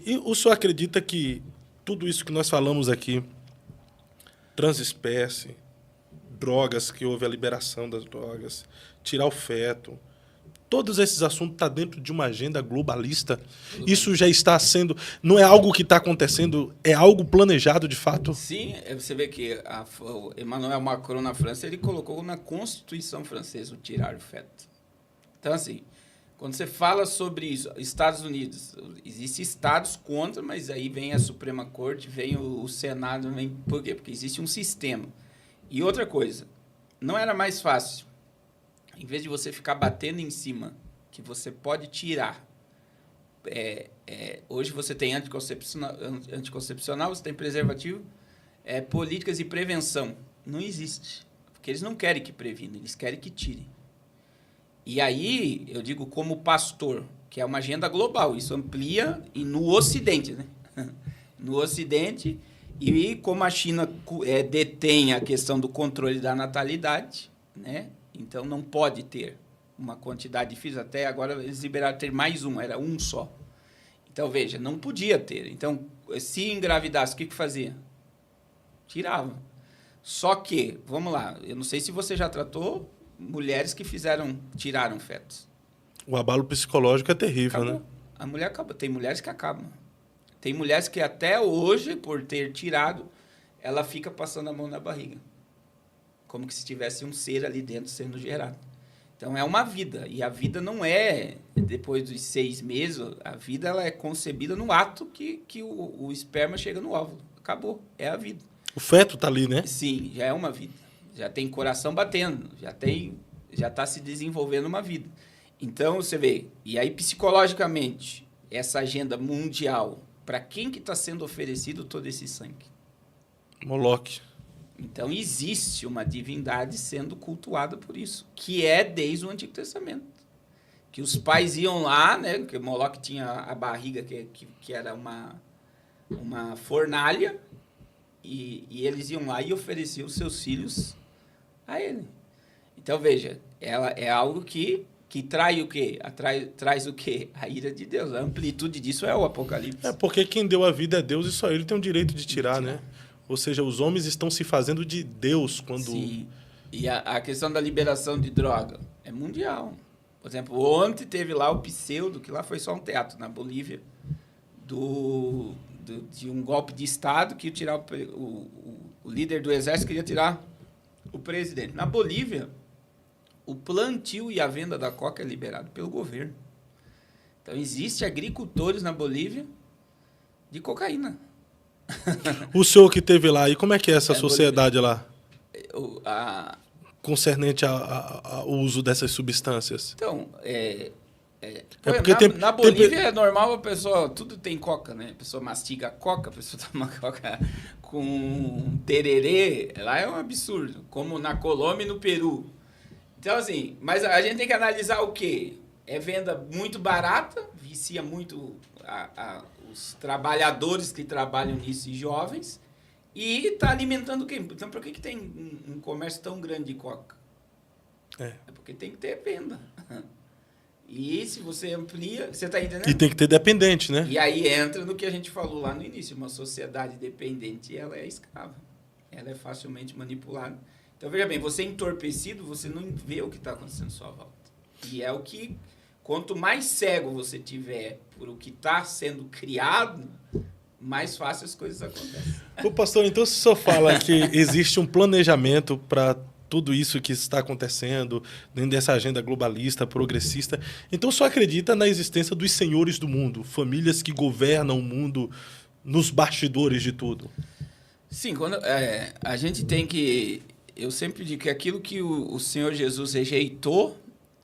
E o senhor acredita que tudo isso que nós falamos aqui, transespécie, drogas, que houve a liberação das drogas, tirar o feto, todos esses assuntos estão dentro de uma agenda globalista? Isso já está sendo... Não é algo que está acontecendo, é algo planejado de fato? Sim, você vê que o Emmanuel Macron na França, ele colocou na Constituição francesa o tirar o feto. Então, assim, quando você fala sobre isso, Estados Unidos, existem estados contra, mas aí vem a Suprema Corte, vem o Senado, vem... Por quê? Porque existe um sistema. E outra coisa, não era mais fácil, em vez de você ficar batendo em cima, que você pode tirar. Hoje você tem anticoncepcional, você tem preservativo, políticas de prevenção. Não existe. Porque eles não querem que previna, eles querem que tire. E aí, eu digo como pastor, que é uma agenda global, isso amplia e no Ocidente, né? No Ocidente, e como a China detém a questão do controle da natalidade, né? Então, não pode ter uma quantidade de filhos. Até agora, eles liberaram ter mais um, era um só. Então, veja, não podia ter. Então, se engravidasse, o que fazia? Tirava. Só que, vamos lá, eu não sei se você já tratou mulheres que tiraram fetos. O abalo psicológico é terrível, Acabou. né? A mulher acaba. Tem mulheres que acabam. Tem mulheres que até hoje, por ter tirado, ela fica passando a mão na barriga. Como que se tivesse um ser ali dentro sendo gerado. Então, é uma vida. E a vida não é, depois dos 6 meses, a vida ela é concebida no ato que o esperma chega no óvulo. Acabou. É a vida. O feto está ali, né? Sim, já é uma vida. Já tem coração batendo. Já está se desenvolvendo uma vida. Então, você vê. E aí, psicologicamente, essa agenda mundial, para quem que está sendo oferecido todo esse sangue? Moloque. Então, existe uma divindade sendo cultuada por isso, que é desde o Antigo Testamento. Que os pais iam lá, né? Porque Moloque tinha a barriga que era uma fornalha, e eles iam lá e ofereciam os seus filhos a ele. Então, veja, ela é algo que trai o quê? Traz o quê? A ira de Deus. A amplitude disso é o Apocalipse. É porque quem deu a vida é Deus e só ele tem o direito de tirar, né? Ou seja, os homens estão se fazendo de Deus quando... Sim. E a questão da liberação de droga é mundial. Por exemplo, ontem teve lá o pseudo, que lá foi só um teatro, na Bolívia, de um golpe de Estado que ia tirar o líder do exército queria tirar o presidente. Na Bolívia, o plantio e a venda da coca é liberado pelo governo. Então, existem agricultores na Bolívia de cocaína. O senhor que esteve lá, e como é que é essa sociedade lá? Concernente ao uso dessas substâncias. Então, porque na Bolívia é normal a pessoa... Tudo tem coca, né? A pessoa mastiga coca, a pessoa toma coca com tererê. Lá é um absurdo. Como na Colômbia e no Peru. Então, assim... Mas a gente tem que analisar o quê? É venda muito barata, vicia muito os trabalhadores que trabalham nisso e jovens, e está alimentando quem? Então, por que tem um comércio tão grande de coca? É porque tem que ter venda. E se você amplia, você está entendendo? E tem que ter dependente, né? E aí entra no que a gente falou lá no início, uma sociedade dependente, ela é escrava. Ela é facilmente manipulada. Então, veja bem, você é entorpecido, você não vê o que está acontecendo à sua volta. E é o que... Quanto mais cego você tiver por o que está sendo criado, mais fácil as coisas acontecem. Ô, pastor, então se o senhor fala que existe um planejamento para tudo isso que está acontecendo dentro dessa agenda globalista, progressista, então o senhor acredita na existência dos senhores do mundo, famílias que governam o mundo nos bastidores de tudo? Sim, quando a gente tem que... Eu sempre digo que aquilo que o Senhor Jesus rejeitou,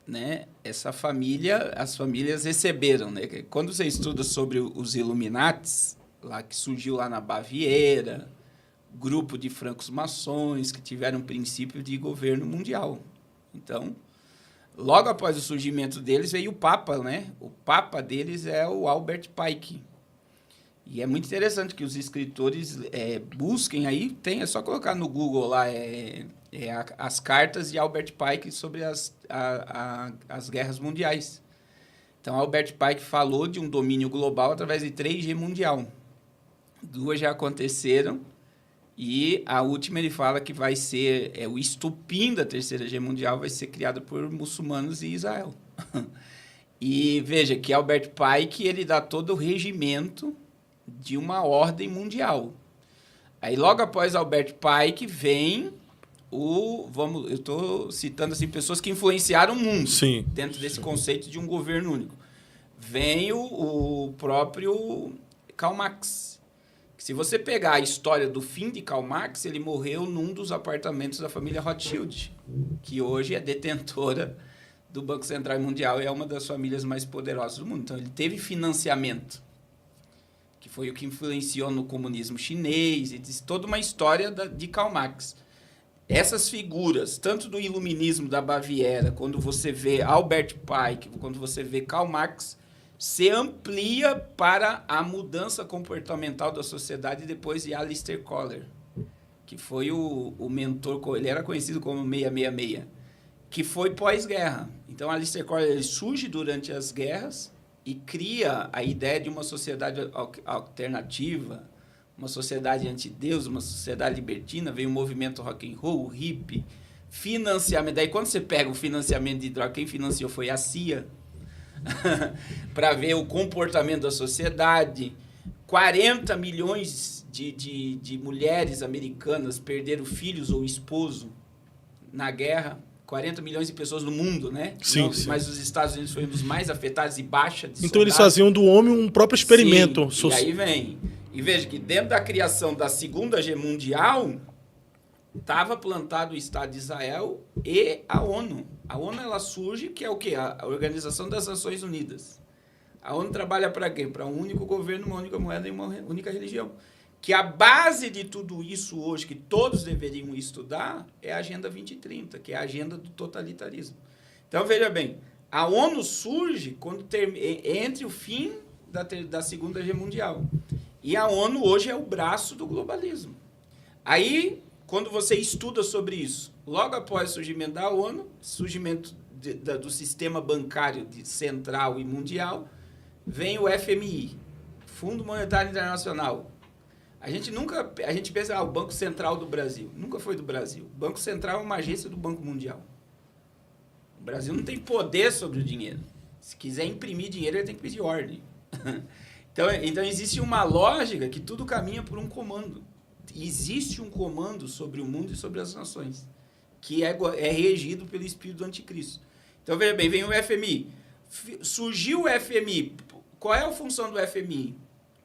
né, as famílias receberam, né? Quando você estuda sobre os Illuminates, lá que surgiu lá na Baviera, grupo de francos maçons que tiveram um princípio de governo mundial. Então, logo após o surgimento deles veio o Papa, né? O Papa deles é o Albert Pike. E é muito interessante que os escritores busquem aí, é só colocar no Google lá, as cartas de Albert Pike sobre as guerras mundiais. Então, Albert Pike falou de um domínio global através de 3G mundial. 2 já aconteceram e a última ele fala que vai ser o estupim da terceira G mundial vai ser criado por muçulmanos e Israel. E veja que Albert Pike ele dá todo o regimento de uma ordem mundial. Aí logo após Albert Pike vem eu estou citando assim, pessoas que influenciaram o mundo. Sim. Dentro desse conceito de um governo único. Vem o próprio Karl Marx. Se você pegar a história do fim de Karl Marx, ele morreu num dos apartamentos da família Rothschild, que hoje é detentora do Banco Central Mundial e é uma das famílias mais poderosas do mundo. Então, ele teve financiamento, que foi o que influenciou no comunismo chinês, e diz toda uma história de Karl Marx. Essas figuras, tanto do iluminismo da Baviera, quando você vê Albert Pike, quando você vê Karl Marx, se amplia para a mudança comportamental da sociedade depois de Aleister Crowley, que foi o mentor, ele era conhecido como 666, que foi pós-guerra. Então, Aleister Crowley ele surge durante as guerras e cria a ideia de uma sociedade alternativa, uma sociedade anti-Deus, uma sociedade libertina. Veio o movimento rock and roll, o hippie, financiamento. Daí, quando você pega o financiamento de droga, quem financiou foi a CIA, para ver o comportamento da sociedade. 40 milhões de mulheres americanas perderam filhos ou esposo na guerra. 40 milhões de pessoas no mundo, né? Sim, Não, sim. Mas os Estados Unidos foi um dos mais afetados e baixa de Então soldados. eles faziam do homem um próprio experimento. Sim, e aí vem. E veja que dentro da criação da Segunda G Mundial estava plantado o Estado de Israel e a ONU. A ONU ela surge, que é o quê? A Organização das Nações Unidas. A ONU trabalha para quê? Para um único governo, uma única moeda e uma única religião. Que a base de tudo isso hoje, que todos deveriam estudar, é a Agenda 2030, que é a agenda do totalitarismo. Então, veja bem, a ONU surge quando entre o fim da Segunda Guerra Mundial. E a ONU hoje é o braço do globalismo. Aí, quando você estuda sobre isso, logo após o surgimento da ONU, surgimento do sistema bancário central e mundial, vem o FMI, Fundo Monetário Internacional. A gente pensa, o Banco Central do Brasil. Nunca foi do Brasil. O Banco Central é uma agência do Banco Mundial. O Brasil não tem poder sobre o dinheiro. Se quiser imprimir dinheiro, ele tem que pedir ordem. Então, existe uma lógica que tudo caminha por um comando. Existe um comando sobre o mundo e sobre as nações, que é regido pelo espírito do anticristo. Então, veja bem, vem o FMI. Surgiu o FMI. Qual é a função do FMI?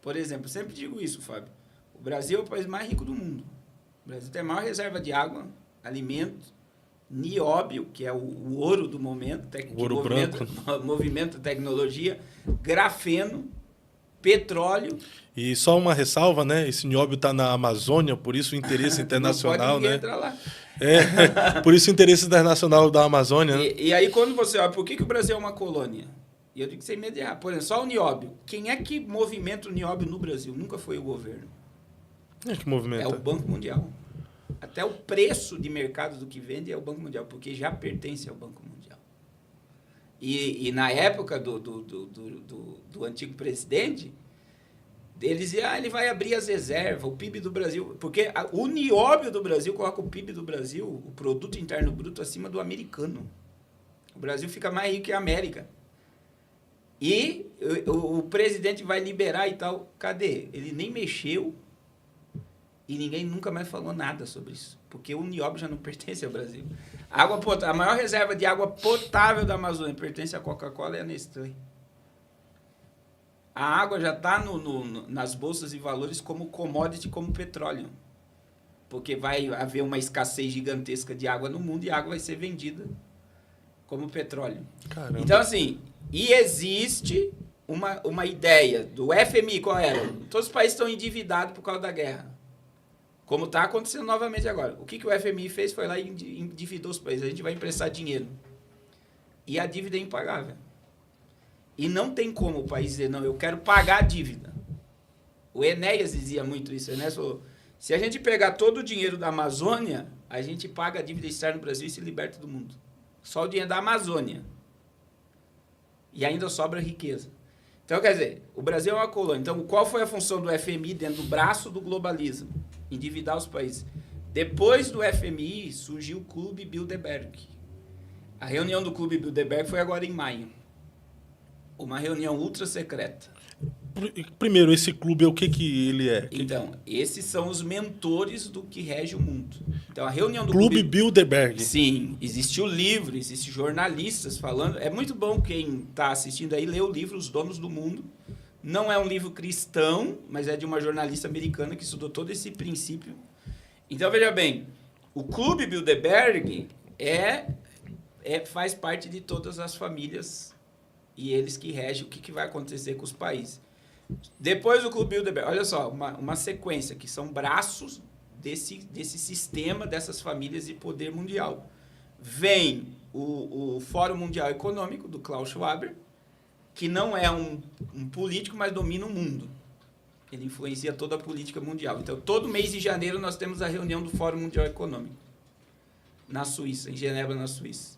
Por exemplo, eu sempre digo isso, Fábio. O Brasil é o país mais rico do mundo. O Brasil tem a maior reserva de água, alimento, nióbio, que é o ouro do momento, ouro branco. Movimento, tecnologia, grafeno, petróleo. E só uma ressalva, né? Esse nióbio está na Amazônia, por isso o interesse internacional, né? Entrar lá. Por isso o interesse internacional da Amazônia. Né? E aí, quando você olha, por que o Brasil é uma colônia? E eu digo sem medo de errar. Por exemplo, só o nióbio. Quem é que movimenta o nióbio no Brasil? Nunca foi o governo. Que movimento? É o Banco Mundial. Até o preço de mercado do que vende é o Banco Mundial, porque já pertence ao Banco Mundial. E na época do antigo presidente, eles diziam, ele vai abrir as reservas, o PIB do Brasil, porque o nióbio do Brasil coloca o PIB do Brasil, o Produto Interno Bruto, acima do americano. O Brasil fica mais rico que a América. E o presidente vai liberar e tal. Cadê? Ele nem mexeu e ninguém nunca mais falou nada sobre isso, porque o nióbio já não pertence ao Brasil. A maior reserva de água potável da Amazônia pertence à Coca-Cola e à Nestlé. A água já está nas bolsas de valores como commodity, como petróleo. Porque vai haver uma escassez gigantesca de água no mundo e a água vai ser vendida como petróleo. Caramba. Então, assim, e existe uma ideia do FMI, qual era? Todos os países estão endividados por causa da guerra. Como está acontecendo novamente agora. O que o FMI fez foi lá e endividou os países. A gente vai emprestar dinheiro. E a dívida é impagável. E não tem como o país dizer, não, eu quero pagar a dívida. O Enéas dizia muito isso. O Enéas falou, se a gente pegar todo o dinheiro da Amazônia, a gente paga a dívida externa no Brasil e se liberta do mundo. Só o dinheiro da Amazônia. e ainda sobra riqueza. Então, quer dizer, o Brasil é uma colônia. Então, qual foi a função do FMI dentro do braço do globalismo? Endividar os países. Depois do FMI, surgiu o Clube Bilderberg. A reunião do Clube Bilderberg foi agora em maio. Uma reunião ultra secreta. Primeiro, esse clube, o que ele é? Então, esses são os mentores do que rege o mundo. Então, a reunião do Clube Bilderberg. Sim, existe o livro, existem jornalistas falando. É muito bom quem está assistindo aí ler o livro Os Donos do Mundo. Não é um livro cristão, mas é de uma jornalista americana que estudou todo esse princípio. Então, veja bem, o Clube Bilderberg faz parte de todas as famílias e eles que regem o que vai acontecer com os países. Depois do Clube Bilderberg, olha só, uma sequência, que são braços desse sistema, dessas famílias de poder mundial. Vem o Fórum Mundial Econômico, do Klaus Schwab, que não é um político, mas domina o mundo. Ele influencia toda a política mundial. Então, todo mês de janeiro, nós temos a reunião do Fórum Mundial Econômico, na Suíça, em Genebra, na Suíça.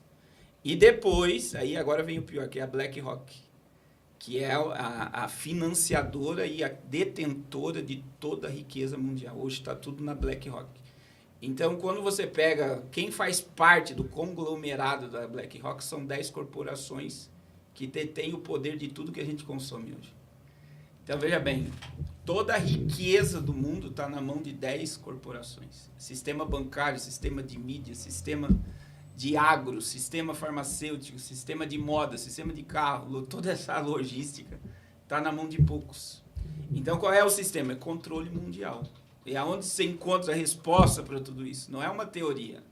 E depois, aí agora vem o pior, que é a BlackRock, que é a financiadora e a detentora de toda a riqueza mundial. Hoje está tudo na BlackRock. Então, quando você pega quem faz parte do conglomerado da BlackRock, são 10 corporações que detêm o poder de tudo que a gente consome hoje. Então, veja bem, toda a riqueza do mundo está na mão de 10 corporações. Sistema bancário, sistema de mídia, sistema de agro, sistema farmacêutico, sistema de moda, sistema de carro, toda essa logística está na mão de poucos. Então, qual é o sistema? É controle mundial. É onde você encontra a resposta para tudo isso. Não é uma teoria.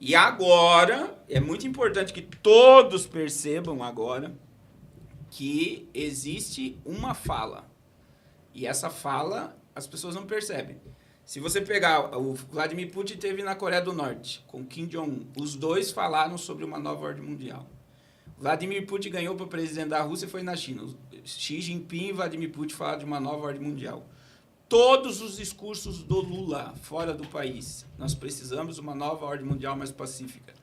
E agora, é muito importante que todos percebam agora que existe uma fala. E essa fala, as pessoas não percebem. Se você pegar, o Vladimir Putin teve na Coreia do Norte, com Kim Jong-un. Os dois falaram sobre uma nova ordem mundial. Vladimir Putin ganhou para presidente da Rússia e foi na China. Xi Jinping e Vladimir Putin falaram de uma nova ordem mundial. Todos os discursos do Lula fora do país. Nós precisamos de uma nova ordem mundial mais pacífica.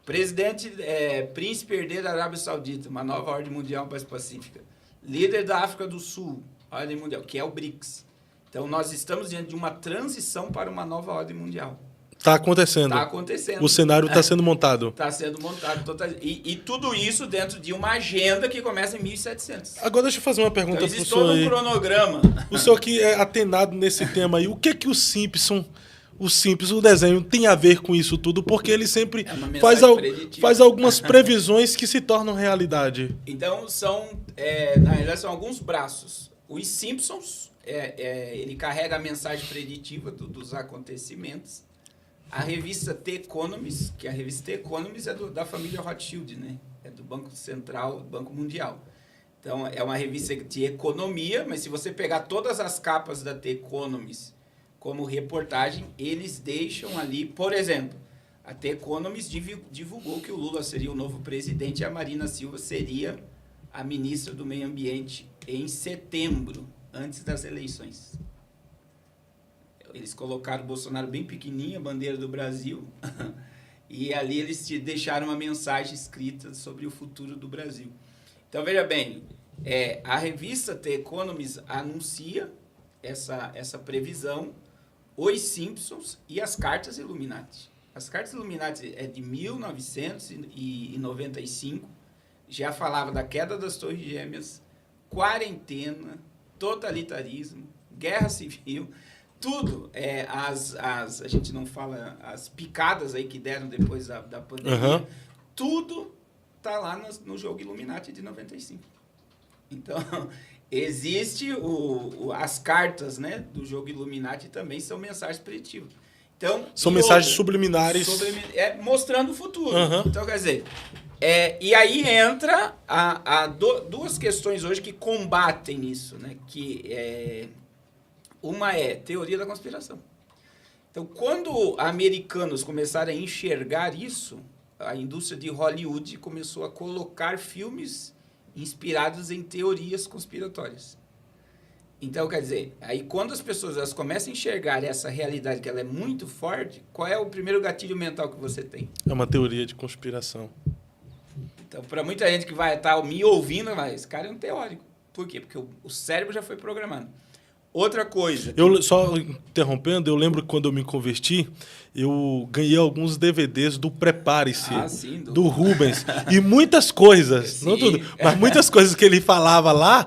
Príncipe herdeiro da Arábia Saudita, uma nova ordem mundial mais pacífica. Líder da África do Sul, ordem mundial, que é o BRICS. Então, nós estamos diante de uma transição para uma nova ordem mundial. Está acontecendo. Está acontecendo. O cenário está sendo montado. Está sendo montado. E tudo isso dentro de uma agenda que começa em 1700. Agora, deixa eu fazer uma pergunta para o senhor. Existe todo um cronograma. O senhor que é atenado nesse tema aí, o que o Simpsons, o desenho, tem a ver com isso tudo? Porque ele sempre faz algumas previsões que se tornam realidade. Então, na realidade, são alguns braços. Os Simpsons... ele carrega a mensagem preditiva dos acontecimentos. A revista The Economist, que a revista The Economist é da família Rothschild, né? É do Banco Central, Banco Mundial. Então, é uma revista de economia, mas se você pegar todas as capas da The Economist como reportagem, eles deixam ali, por exemplo, a The Economist divulgou que o Lula seria o novo presidente e a Marina Silva seria a ministra do Meio Ambiente em setembro, antes das eleições. Eles colocaram o Bolsonaro bem pequenininho, a bandeira do Brasil, e ali eles te deixaram uma mensagem escrita sobre o futuro do Brasil. Então, veja bem, a revista The Economist anuncia essa previsão, os Simpsons e as Cartas Illuminati. As Cartas Illuminati é de 1995, já falava da queda das Torres Gêmeas, quarentena, totalitarismo, guerra civil, tudo. A gente não fala as picadas aí que deram depois da pandemia, tudo está lá no jogo Illuminati de 95. Então, existe as cartas, né, do jogo Illuminati também são mensagens preditivas. Então, são mensagens subliminares. Mostrando o futuro. Então, quer dizer... e aí entra duas questões hoje que combatem isso, né? Uma é teoria da conspiração. Então, quando americanos começaram a enxergar isso, a indústria de Hollywood começou a colocar filmes inspirados em teorias conspiratórias. Então, quer dizer, aí quando as pessoas elas começam a enxergar essa realidade que ela é muito forte, qual é o primeiro gatilho mental que você tem? É uma teoria de conspiração. Então, para muita gente que vai estar me ouvindo, mas esse cara é um teórico. Por quê? Porque o cérebro já foi programado. Outra coisa... Eu, só interrompendo, eu lembro que quando eu me converti, eu ganhei alguns DVDs do Prepare-se, sim, do Rubens. E muitas coisas, Sim. não tudo, mas muitas coisas que ele falava lá...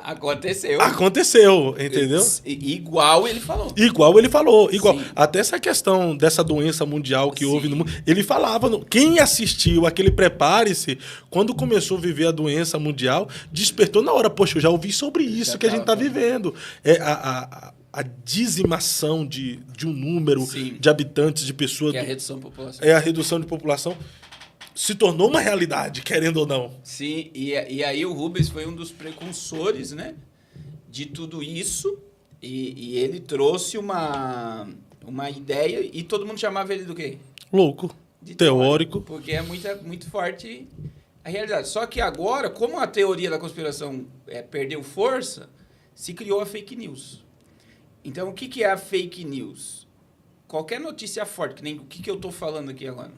Aconteceu, entendeu? Igual ele falou. Igual ele falou. Igual. Sim. Até essa questão dessa doença mundial que houve no mundo. Ele falava. Quem assistiu aquele Prepare-se, quando começou a viver a doença mundial, despertou na hora. Poxa, eu já ouvi sobre isso Já que a gente está tava. vivendo. A dizimação de um número Sim. de habitantes, de pessoas. Que é a redução de população. É a redução de população. Se tornou uma realidade, querendo ou não. Sim, e aí o Rubens foi um dos precursores, né, de tudo isso, e ele trouxe uma ideia, e todo mundo chamava ele do quê? Louco. De teórico. Porque é muito forte a realidade. Só que agora, como a teoria da conspiração perdeu força, se criou a fake news. Então, o que é a fake news? Qualquer notícia forte, que nem o que eu estou falando aqui agora,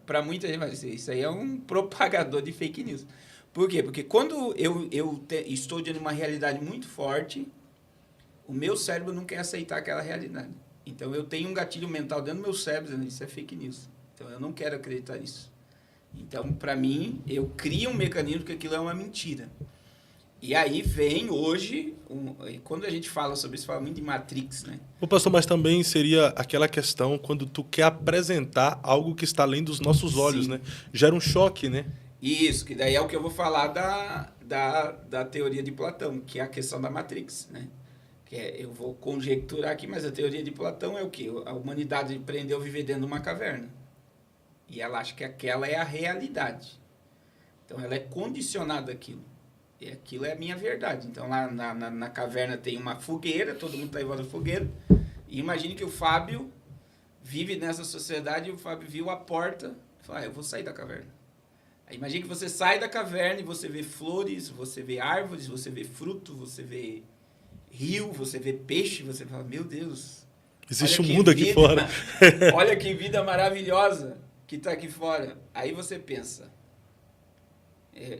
para muita gente vai dizer, isso aí é um propagador de fake news. Por quê? Porque quando eu estou diante de uma realidade muito forte, o meu cérebro não quer aceitar aquela realidade. Então, eu tenho um gatilho mental dentro do meu cérebro dizendo, isso é fake news. Então, eu não quero acreditar nisso. Então, para mim, eu crio um mecanismo que aquilo é uma mentira. E aí vem hoje, quando a gente fala sobre isso, fala muito de Matrix, né? Ô, pastor, mas também seria aquela questão quando tu quer apresentar algo que está além dos nossos olhos, né? Gera um choque, né? Isso, que daí é o que eu vou falar da teoria de Platão, que é a questão da Matrix, né? Eu vou conjecturar aqui, mas a teoria de Platão é o quê? A humanidade aprendeu a viver dentro de uma caverna. E ela acha que aquela é a realidade. Então, ela é condicionada àquilo. E aquilo é a minha verdade. Então, lá na caverna tem uma fogueira, todo mundo está em volta da fogueira. E imagine que o Fábio vive nessa sociedade e o Fábio viu a porta e fala, eu vou sair da caverna. Aí imagine que você sai da caverna e você vê flores, você vê árvores, você vê fruto, você vê rio, você vê peixe, você fala, meu Deus. Existe um mundo aqui fora. Olha que vida maravilhosa que está aqui fora. Aí você pensa...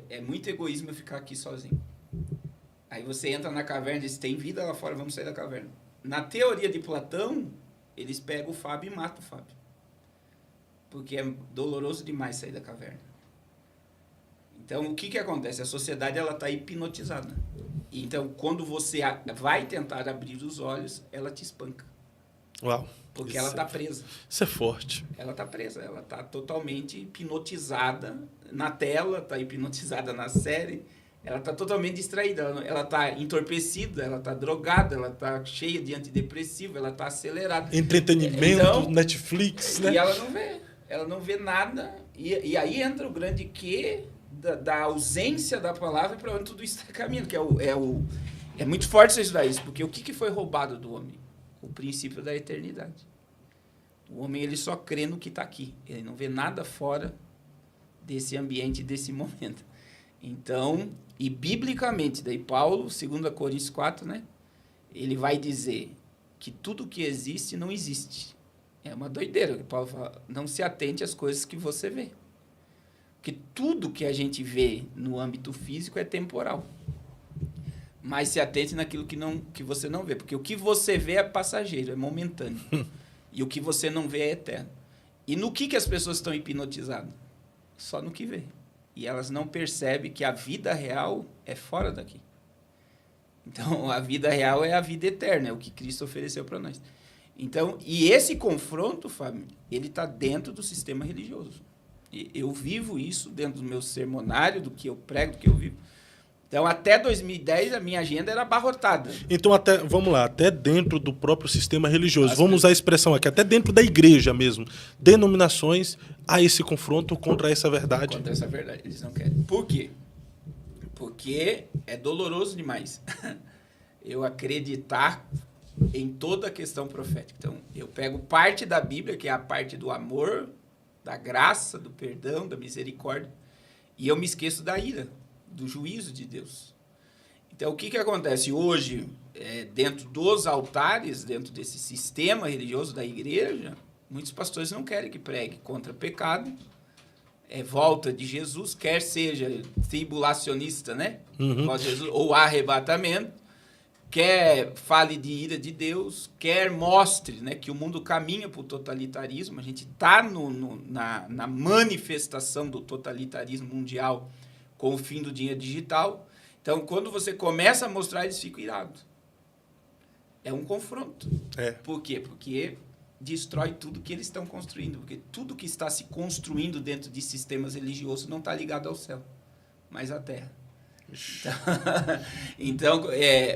É muito egoísmo eu ficar aqui sozinho. Aí você entra na caverna e diz, tem vida lá fora, vamos sair da caverna. Na teoria de Platão, eles pegam o Fábio e matam o Fábio. Porque é doloroso demais sair da caverna. Então, o que acontece? A sociedade está hipnotizada. Então, quando você vai tentar abrir os olhos, ela te espanca. Uau. Porque ela está presa. Isso é forte. Ela está presa, ela está totalmente hipnotizada na tela, está hipnotizada na série, ela está totalmente distraída, ela está entorpecida, ela está drogada, ela está cheia de antidepressivo, ela está acelerada. Entretenimento, então, Netflix, né? E ela não vê nada, e aí entra o grande quê da ausência da palavra para onde tudo isso está caminhando, que é muito forte você estudar isso, porque o que foi roubado do homem? O princípio da eternidade. O homem ele só crê no que está aqui. Ele não vê nada fora desse ambiente, desse momento. Então, e biblicamente, daí Paulo, 2 Coríntios 4, né? Ele vai dizer que tudo que existe não existe. É uma doideira que Paulo fala. Não se atente às coisas que você vê. Porque tudo que a gente vê no âmbito físico é temporal. Mas se atente naquilo que você não vê. Porque o que você vê é passageiro, é momentâneo. E o que você não vê é eterno. E no que as pessoas estão hipnotizadas? Só no que vê. E elas não percebem que a vida real é fora daqui. Então, a vida real é a vida eterna, é o que Cristo ofereceu para nós. Então, e esse confronto, Fábio, ele está dentro do sistema religioso. Eu vivo isso dentro do meu sermonário, do que eu prego, do que eu vivo. Então, até 2010, a minha agenda era abarrotada. Então, vamos lá, até dentro do próprio sistema religioso, vamos usar a expressão aqui, até dentro da igreja mesmo, denominações, há esse confronto contra essa verdade. Contra essa verdade, eles não querem. Por quê? Porque é doloroso demais eu acreditar em toda a questão profética. Então, eu pego parte da Bíblia, que é a parte do amor, da graça, do perdão, da misericórdia, e eu me esqueço da ira, do juízo de Deus. Então, o que acontece hoje, dentro dos altares, dentro desse sistema religioso da igreja, muitos pastores não querem que pregue contra pecado, volta de Jesus, quer seja tribulacionista, né? Uhum. Volta de Jesus, ou arrebatamento, quer fale de ira de Deus, quer mostre, né, que o mundo caminha para o totalitarismo. A gente está na manifestação do totalitarismo mundial com o fim do dinheiro digital. Então, quando você começa a mostrar, eles ficam irados. É um confronto. Por quê? Porque destrói tudo que eles estão construindo. Porque tudo que está se construindo dentro de sistemas religiosos não está ligado ao céu, mas à terra. Então,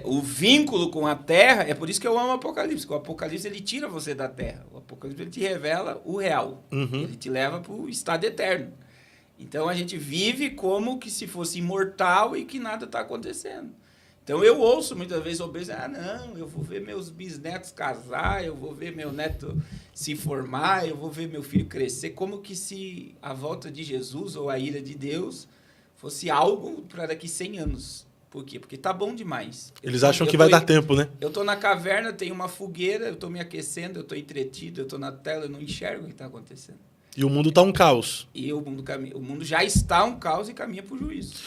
o vínculo com a terra, é por isso que eu amo o Apocalipse. O Apocalipse, ele tira você da terra. O Apocalipse, ele te revela o real. Uhum. Ele te leva para o estado eterno. Então, a gente vive como que se fosse imortal e que nada está acontecendo. Então, eu ouço muitas vezes obesos, não, eu vou ver meus bisnetos casar, eu vou ver meu neto se formar, eu vou ver meu filho crescer, como que se a volta de Jesus ou a ira de Deus fosse algo para daqui 100 anos. Por quê? Porque tá bom demais. Eles acham que vai dar tempo, né? Eu tô na caverna, tem uma fogueira, eu tô me aquecendo, eu tô entretido, eu tô na tela, eu não enxergo o que tá acontecendo. E o mundo tá um caos. E o mundo já está um caos e caminha para o juízo.